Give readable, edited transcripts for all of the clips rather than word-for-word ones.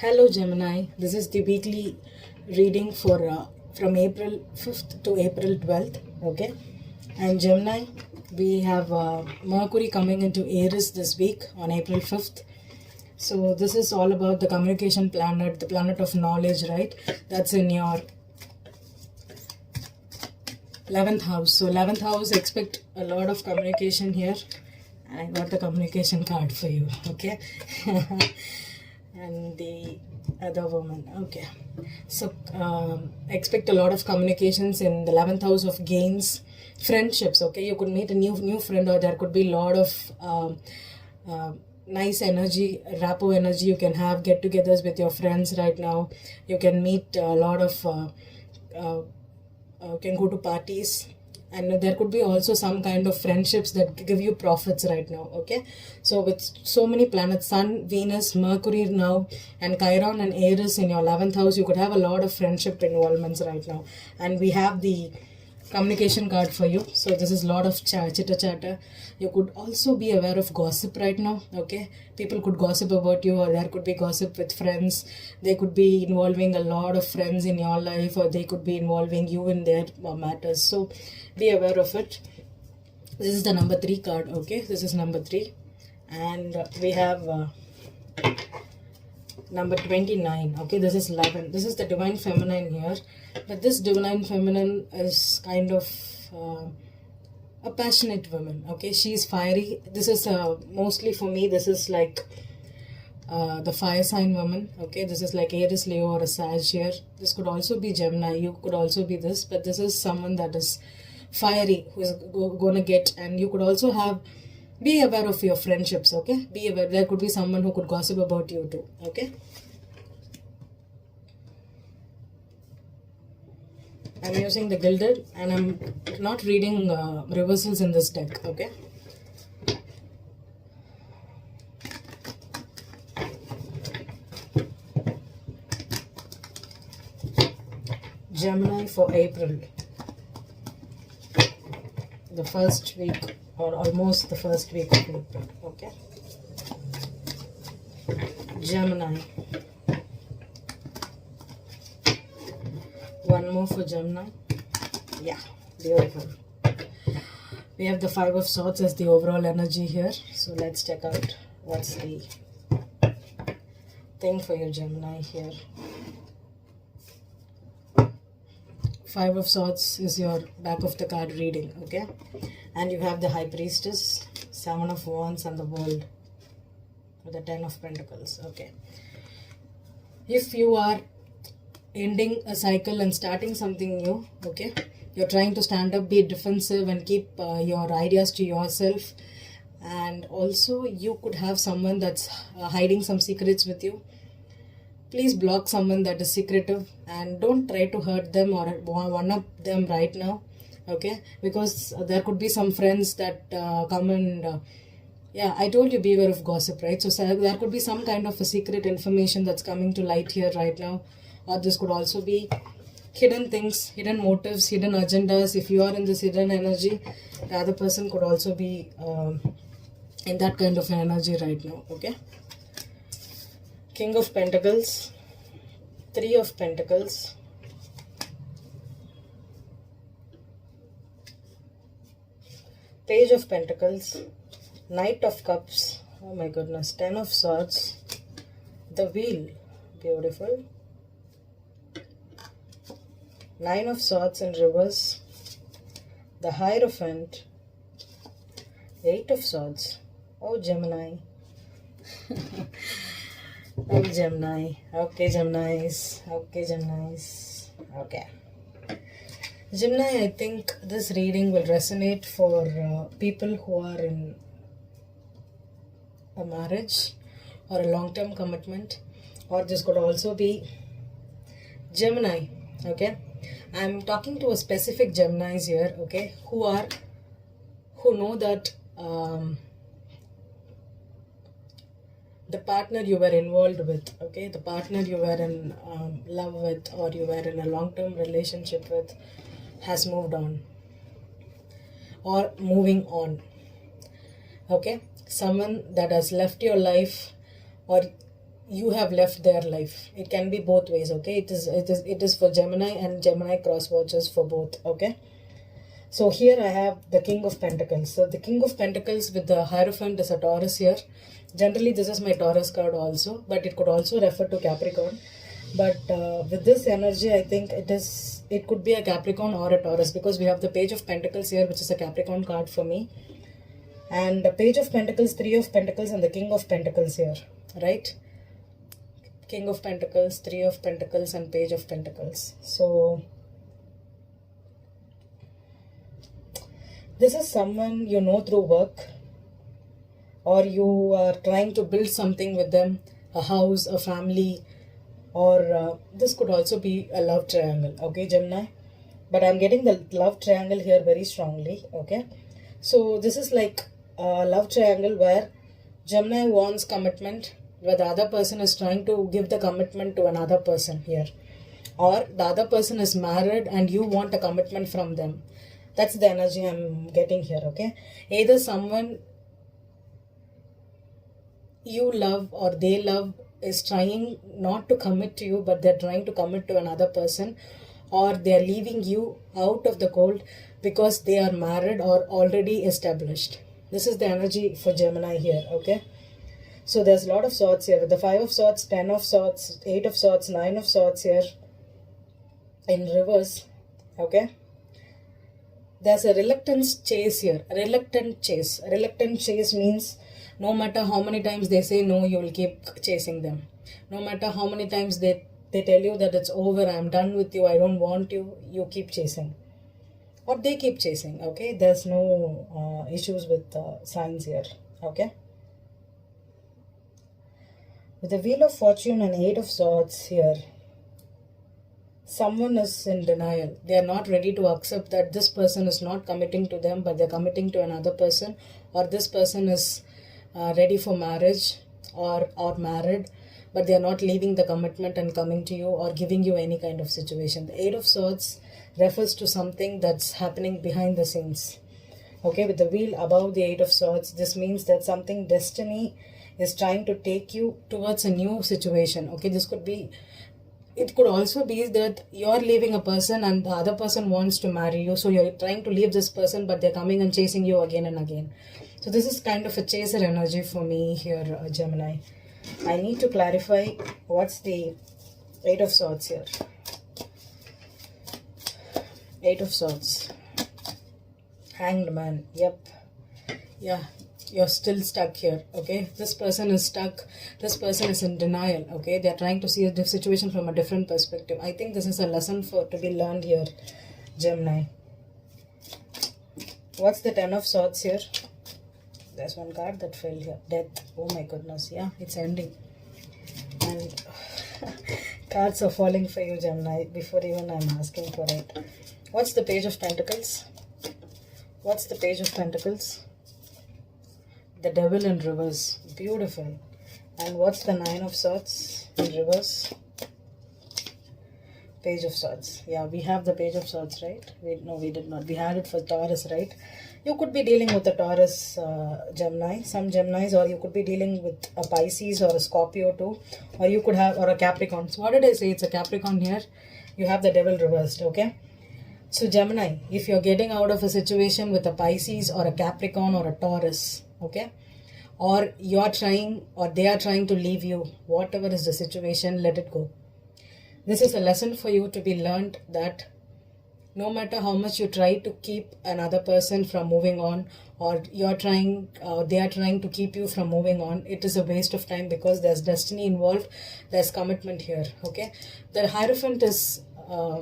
Hello Gemini, this is the weekly reading for from April 5th to April 12th. Okay, and Gemini, we have Mercury coming into Aries this week on April 5th. So this is all about the communication planet, the planet of knowledge, right? That's in your 11th house. So 11th house, expect a lot of communication here. I got the communication card for you. Okay. And the other woman. Okay, so expect a lot of communications in the 11th house of gains, friendships. Okay, you could meet a new friend, or there could be a lot of nice energy, rapport energy. You can have get-togethers with your friends right now. You can meet a lot of can go to parties, and there could be also some kind of friendships that give you profits right now. Okay, so with so many planets, Sun, Venus, Mercury now, and Chiron and Aries in your 11th house, you could have a lot of friendship involvements right now. And we have the communication card for you. So this is a lot of chitter chatter. You could also be aware of gossip right now. Okay, people could gossip about you, or there could be gossip with friends. They could be involving a lot of friends in your life, or they could be involving you in their matters. So be aware of it. This is the number 3 card. Okay, this is number 3, and we have number 29. Okay, this is 11. This is the divine feminine here, but this divine feminine is kind of a passionate woman. Okay, she's fiery. This is mostly for me, this is like the fire sign woman. Okay, this is like Aries, Leo, or a Sag here. This could also be Gemini. You could also be this, but this is someone that is fiery, who is gonna get. And you could also have, be aware of your friendships. Okay, be aware, there could be someone who could gossip about you too. Okay, I'm using the gilded, and I'm not reading reversals in this deck. Okay, Gemini for April, the first week, or almost the first week of April. Okay, Gemini. One more for Gemini. Yeah, beautiful. We have the Five of Swords as the overall energy here. So let's check out what's the thing for your Gemini here. Five of Swords is your back of the card reading. Okay, and you have the High Priestess, Seven of Wands, and the World with the Ten of Pentacles. Okay, if you are ending a cycle and starting something new, okay, you're trying to stand up, be defensive, and keep your ideas to yourself. And also you could have someone that's hiding some secrets with you. Please block someone that is secretive, and don't try to hurt them or one up them right now. Okay, because there could be some friends that come and yeah, I told you, be aware of gossip, right? So there could be some kind of a secret information that's coming to light here right now. Or this could also be hidden things, hidden motives, hidden agendas. If you are in this hidden energy, the other person could also be in that kind of energy right now. Okay, King of Pentacles, Three of Pentacles, Page of Pentacles, Knight of Cups, oh my goodness, Ten of Swords, the Wheel, beautiful, Nine of Swords in reverse, the Hierophant, Eight of Swords. Oh, Gemini. Oh, Gemini. Okay, Geminis. Okay, Geminis. Okay. Gemini, I think this reading will resonate for people who are in a marriage or a long-term commitment, or this could also be Gemini. Okay, I'm talking to a specific Geminis here. Okay, who know that the partner you were involved with, okay, the partner you were in love with, or you were in a long-term relationship with, has moved on or moving on. Okay, someone that has left your life, or you have left their life. It can be both ways, okay? It is for Gemini and Gemini cross watchers for both, okay? So here I have the King of Pentacles. So the King of Pentacles with the Hierophant is a Taurus here. Generally, this is my Taurus card also, but it could also refer to Capricorn. But with this energy, I think it could be a Capricorn or a Taurus, because we have the Page of Pentacles here, which is a Capricorn card for me. And the Page of Pentacles, Three of Pentacles, and the King of Pentacles here, right? King of Pentacles, Three of Pentacles, and Page of Pentacles. So this is someone you know through work, or you are trying to build something with them, a house, a family, or this could also be a love triangle, okay, Gemini? But I'm getting the love triangle here very strongly, okay? So this is like a love triangle where Gemini wants commitment, where the other person is trying to give the commitment to another person here. Or the other person is married and you want a commitment from them. That's the energy I'm getting here, okay? Either someone you love or they love is trying not to commit to you, but they're trying to commit to another person, or they're leaving you out of the cold because they are married or already established. This is the energy for Gemini here, okay? So there's a lot of swords here with the 5 of swords, 10 of swords, 8 of swords, 9 of swords here in reverse, okay? There's a reluctance chase here, reluctant chase. Reluctant chase means no matter how many times they say no, you will keep chasing them. No matter how many times they tell you that it's over, I'm done with you, I don't want you, you keep chasing. Or they keep chasing, okay? There's no issues with signs here, okay? With the Wheel of Fortune and 8 of Swords here, someone is in denial. They are not ready to accept that this person is not committing to them, but they're committing to another person, or this person is ready for marriage or married, but they are not leaving the commitment and coming to you or giving you any kind of situation. The 8 of Swords refers to something that's happening behind the scenes. Okay, with the wheel above the 8 of Swords, this means that something destiny is trying to take you towards a new situation. Okay, this could be, it could also be that you're leaving a person and the other person wants to marry you. So you're trying to leave this person, but they're coming and chasing you again and again. So this is kind of a chaser energy for me here, Gemini. I need to clarify what's the 8 of Swords here. 8 of Swords. Hanged Man. Yep. Yeah. You're still stuck here, okay? This person is stuck. This person is in denial, okay? They're trying to see a situation from a different perspective. I think this is a lesson to be learned here, Gemini. What's the 10 of Swords here? There's one card that fell here. Death. Oh my goodness. Yeah, it's ending. And cards are falling for you, Gemini, before even I'm asking for it. What's the Page of Pentacles? What's the Page of Pentacles? The Devil in reverse. Beautiful. And what's the 9 of Swords in reverse? Page of Swords. Yeah, we have the Page of Swords, right? No, we did not. We had it for Taurus, right? You could be dealing with a Taurus, Gemini, some Geminis, or you could be dealing with a Pisces or a Scorpio too, or you could have, or a Capricorn. So what did I say? It's a Capricorn here. You have the Devil reversed, okay? So Gemini, if you're getting out of a situation with a Pisces or a Capricorn or a Taurus, okay, or you're trying, or they are trying to leave you, whatever is the situation, let it go. This is a lesson for you to be learned, that no matter how much you try to keep another person from moving on, or you're trying, they are trying to keep you from moving on, it is a waste of time, because there's destiny involved, there's commitment here, okay? The Hierophant is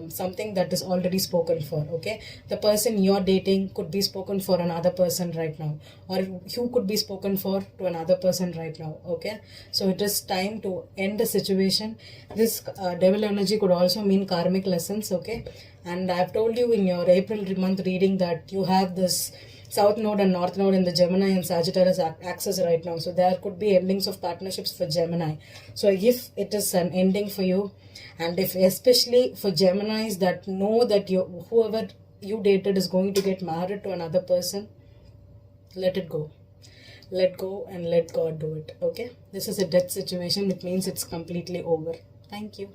something that is already spoken for, okay? The person you're dating could be spoken for another person right now, or you could be spoken for to another person right now, okay? So it is time to end the situation. This Devil energy could also mean karmic lessons, okay? And I've told you in your April month reading that you have this South Node and North Node in the Gemini and Sagittarius axis right now. So there could be endings of partnerships for Gemini. So if it is an ending for you, and if especially for Geminis that know that whoever you dated is going to get married to another person, let it go. let go and let God do it. Okay, this is a death situation, which means it's completely over. Thank you.